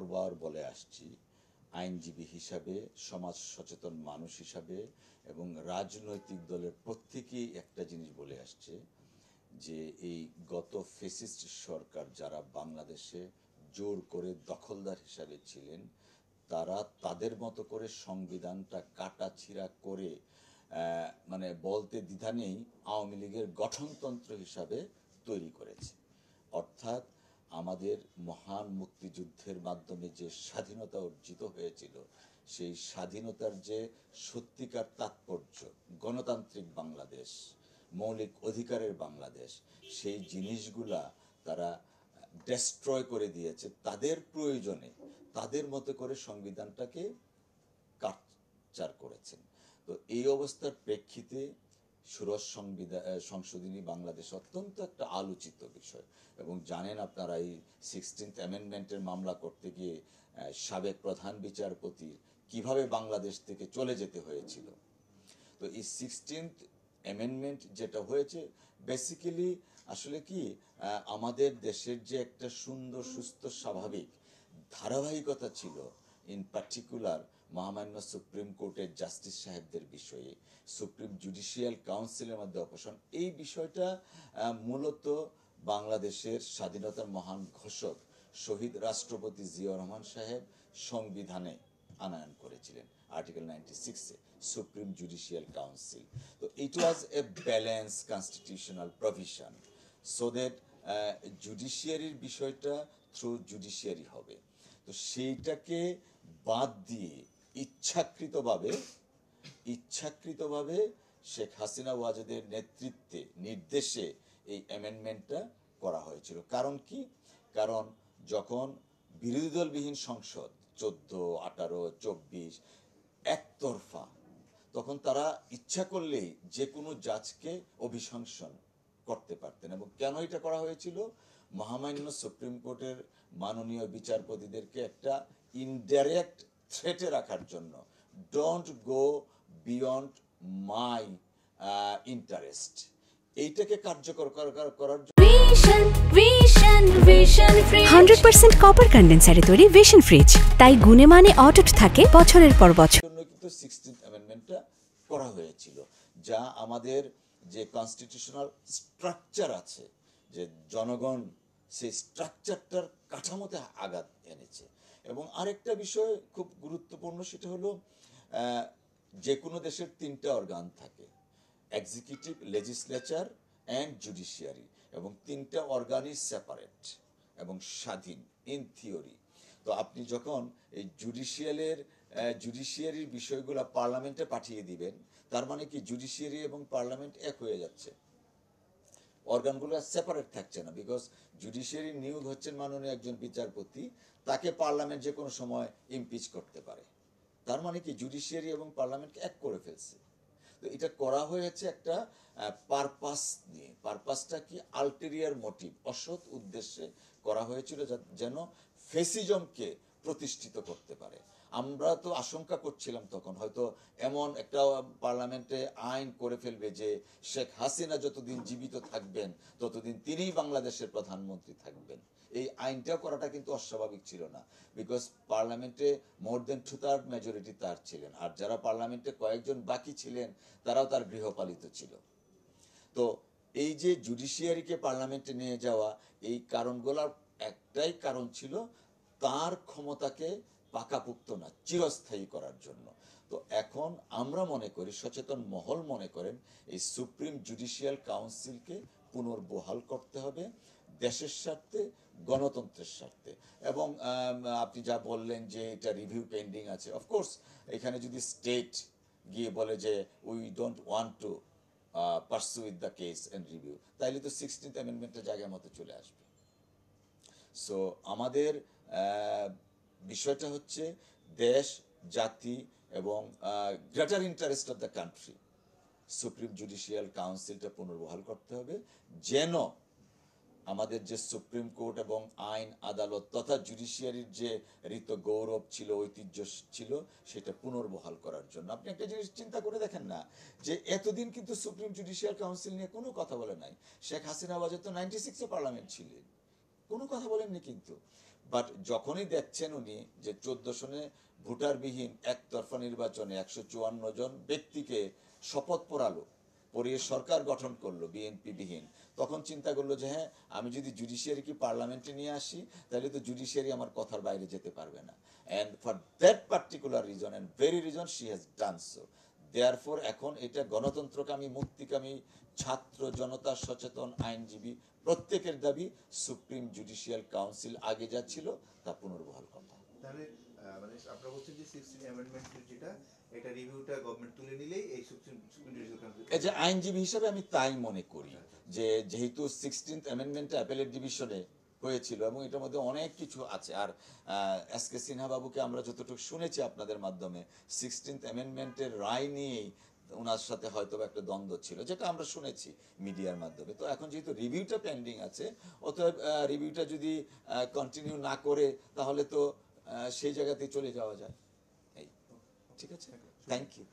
বারবার বলে আসছি, আইনজীবী হিসাবে, সমাজ সচেতন মানুষ হিসাবে এবং রাজনৈতিক দলের প্রত্যেকেই একটা জিনিস বলে আসছে যে এই গত ফ্যাসিস্ট সরকার যারা বাংলাদেশে জোর করে দখলদার হিসাবে ছিলেন, তারা তাদের মতো করে সংবিধানটা কাটাছিঁড়া করে মানে বলতে দ্বিধা নেই আওয়ামী লীগের গঠনতন্ত্র হিসাবে তৈরি করেছে। অর্থাৎ আমাদের মহান মুক্তিযুদ্ধের মাধ্যমে যে স্বাধীনতা অর্জিত হয়েছিল, সেই স্বাধীনতার যে সত্যিকার তাৎপর্য, গণতান্ত্রিক বাংলাদেশ, মৌলিক অধিকারের বাংলাদেশ, সেই জিনিসগুলা তারা ডেস্ট্রয় করে দিয়েছে তাদের প্রয়োজনে, তাদের মতো করে সংবিধানটাকে কাটছাড় করেছেন। তো এই অবস্থার প্রেক্ষিতে ষোড়শ সংশোধনী বাংলাদেশ অত্যন্ত একটা আলোচিত বিষয়। এবং জানেন আপনারা, এই 16th অ্যামেন্ডমেন্টের মামলা করতে গিয়ে সাবেক প্রধান বিচারপতি কিভাবে বাংলাদেশ থেকে চলে যেতে হয়েছিল। তো এই 16th অ্যামেন্ডমেন্ট যেটা হয়েছে, বেসিক্যালি আসলে কি আমাদের দেশের যে একটা সুন্দর সুস্থ স্বাভাবিক ধারাবাহিকতা ছিল, ইন পার্টিকুলার মহামান্য সুপ্রিম কোর্টের জাস্টিস সাহেবদের বিষয়ে, সুপ্রিম জুডিশিয়াল কাউন্সিলের মধ্যে অপসারণ, এই বিষয়টা মূলত বাংলাদেশের স্বাধীনতার মহান ঘোষক শহীদ রাষ্ট্রপতি জিয়াউর রহমান সাহেব সংবিধানে আনয়ন করেছিলেন আর্টিকেল 96-এ, সুপ্রিম জুডিশিয়াল কাউন্সিল। তো it was a balance constitutional provision so that জুডিশিয়ারির বিষয়টা থ্রু জুডিশিয়ারি হবে। তো সেইটাকে বাদ দিয়ে ইচ্ছাকৃতভাবে শেখ হাসিনা ওয়াজেদের নেতৃত্বে, নির্দেশে এই অ্যামেন্ডমেন্টটা করা হয়েছিল। কারণ কি? কারণ যখন বিরোধী দলবিহীন সংসদ 14, 18, 24 একতরফা, তখন তারা ইচ্ছা করলেই যে কোনো জাজকে অভিশংসন করতে পারতেন। এবং কেন এটা করা হয়েছিল? মহামান্য সুপ্রিম কোর্টের মাননীয় বিচারপতিদেরকে একটা ইনডাইরেক্ট থ্রেটে রাখার জন্য, don't go beyond my interest, এইটাকে কার্যকর করার জন্য 100% কপার কন্ডেন্সারে তৈরি ভিশন ফ্রিজ, তাই গুণে মানে অটুট থাকে বছরের পর বছর। কিন্তু 16th অ্যামেন্ডমেন্টটা করা হয়েছিল, যা আমাদের যে কনস্টিটিউশনাল স্ট্রাকচার আছে, যে জনগণ, সেই স্ট্রাকচারটার কাঠামোতে আঘাত এনেছে। এবং আরেকটা বিষয় খুব গুরুত্বপূর্ণ, সেটা হলো যে কোনো দেশের 3টা অর্গান থাকে, এক্সিকিউটিভ, লেজিসলেচার অ্যান্ড জুডিশিয়ারি, এবং 3টা অর্গানই সেপারেট এবং স্বাধীন ইন থিওরি। তো আপনি যখন এই জুডিশিয়ারির বিষয়গুলো পার্লামেন্টে পাঠিয়ে দিবেন, তার মানে কি জুডিশিয়ারি এবং পার্লামেন্ট এক হয়ে যাচ্ছে, অর্গানগুলো সেপারেট থাকছে না। বিকজ জুডিশিয়ারি নিয়োগ হচ্ছেন মাননীয় একজন বিচারপতি, তাকে পার্লামেন্ট যে কোনো সময় ইমপিচ করতে পারে। তার মানে কি জুডিশিয়ারি এবং পার্লামেন্টকে এক করে ফেলছে। তো এটা করা হয়েছে একটা পারপাস নিয়ে। পারপাসটা কি? আলটেরিয়ার মোটিভ, অসৎ উদ্দেশ্যে করা হয়েছিল, যেন ফেসিজমকে প্রতিষ্ঠিত করতে পারে। আমরা তো আশঙ্কা করছিলাম তখন হয়তো এমন একটা পার্লামেন্টে আইন করে ফেলবে যে শেখ হাসিনা যতদিন জীবিত থাকবেন ততদিন তিনিই বাংলাদেশের প্রধানমন্ত্রী থাকবেন। এই আইনটা করাটা কিন্তু অস্বাভাবিক ছিল না, বিকজ পার্লামেন্টে মোর দেন 2/3 মেজরিটি তার ছিলেন, আর যারা পার্লামেন্টে কয়েকজন বাকি ছিলেন তারাও তার গৃহপালিত ছিল। তো এই যে জুডিশিয়ারিকে পার্লামেন্টে নিয়ে যাওয়া, এই কারণগুলোর একটাই কারণ ছিল তার ক্ষমতাকে পাকাপুক্ত না, চিরস্থায়ী করার জন্য। তো এখন আমরা মনে করি, সচেতন মহল মনে করেন, এই সুপ্রিম জুডিশিয়াল কাউন্সিলকে পুনর্বহাল করতে হবে দেশের স্বার্থে, গণতন্ত্রের স্বার্থে। এবং আপনি যা বললেন যে এটা রিভিউ পেন্ডিং আছে, অফকোর্স এখানে যদি স্টেট গিয়ে বলে যে we don't want to পারসু with the case and review, তাইলে তো 16th অ্যামেন্ডমেন্টের জায়গার মতো চলে আসবে। সো আমাদের বিষয়টা হচ্ছে দেশ, জাতি এবং greater interest of the country, supreme judicial কাউন্সিলটা পুনর্বহাল করতে হবে, যেন আমাদের যে সুপ্রিম কোর্ট এবং আইন আদালত তথা জুডিশিয়ারির যে ঋত গৌরব ছিল, ঐতিহ্য ছিল, সেটা পুনর্বহাল করার জন্য। আপনি একটা জিনিস চিন্তা করে দেখেন না, যে এতদিন কিন্তু সুপ্রিম জুডিশিয়াল কাউন্সিল নিয়ে কোনো কথা বলে নাই। শেখ হাসিনা ওয়াজেদ তো 96-এ পার্লামেন্ট ছিলেন, কোনো কথা বলেননি। কিন্তু বাট যখনই দেখছেন উনি যে 14 সনে ভোটারবিহীন একতরফা নির্বাচনে 154 জন ব্যক্তিকে শপথ পড়ালো, পরিয়ে সরকার গঠন করলো বিএনপি বিহীন, তখন চিন্তা করলো যে হ্যাঁ, আমি যদি জুডিশিয়ারিকে পার্লামেন্টে নিয়ে আসি তাহলে তো জুডিশিয়ারি আমার কথার বাইরে যেতে পারবে না। And for that particular reason and very reason she has done so. Therefore এখন এটা গণতন্ত্রকামী, মুক্তিকামী, ছাত্র জনতা, সচেতন, আইনজীবী প্রত্যেকের দাবি সুপ্রিম জুডিশিয়াল কাউন্সিল আগে যা ছিল তা পুনর্বহাল করা। তাহলে মানে আপনারা বলছেন যে 16 অ্যামেন্ডমেন্ট যেটা, এটা রিভিউটা গভর্নমেন্ট তুলে নিলেই এই সুপ্রিম জুডিশিয়াল কাউন্সিল। এই যে আইনজীবী হিসাবে আমি তাই মনে করি যে যেহেতু 16th অ্যামেন্ডমেন্ট অ্যাপেলেট ডিভিশনে হয়েছিল এবং এটার মধ্যে অনেক কিছু আছে। আর এস কে সিনহা বাবুকে আমরা যতটুকু শুনেছি আপনাদের মাধ্যমে 16th অ্যামেন্ডমেন্টের রায় নিয়েই ওনার সাথে হয়তো একটা দ্বন্দ্ব ছিল, যেটা আমরা শুনেছি মিডিয়ার মাধ্যমে। তো এখন যেহেতু রিভিউটা পেন্ডিং আছে, অতএব রিভিউটা যদি কন্টিনিউ না করে তাহলে তো সেই জায়গাতেই চলে যাওয়া যায়। এই ঠিক আছে, থ্যাংক ইউ।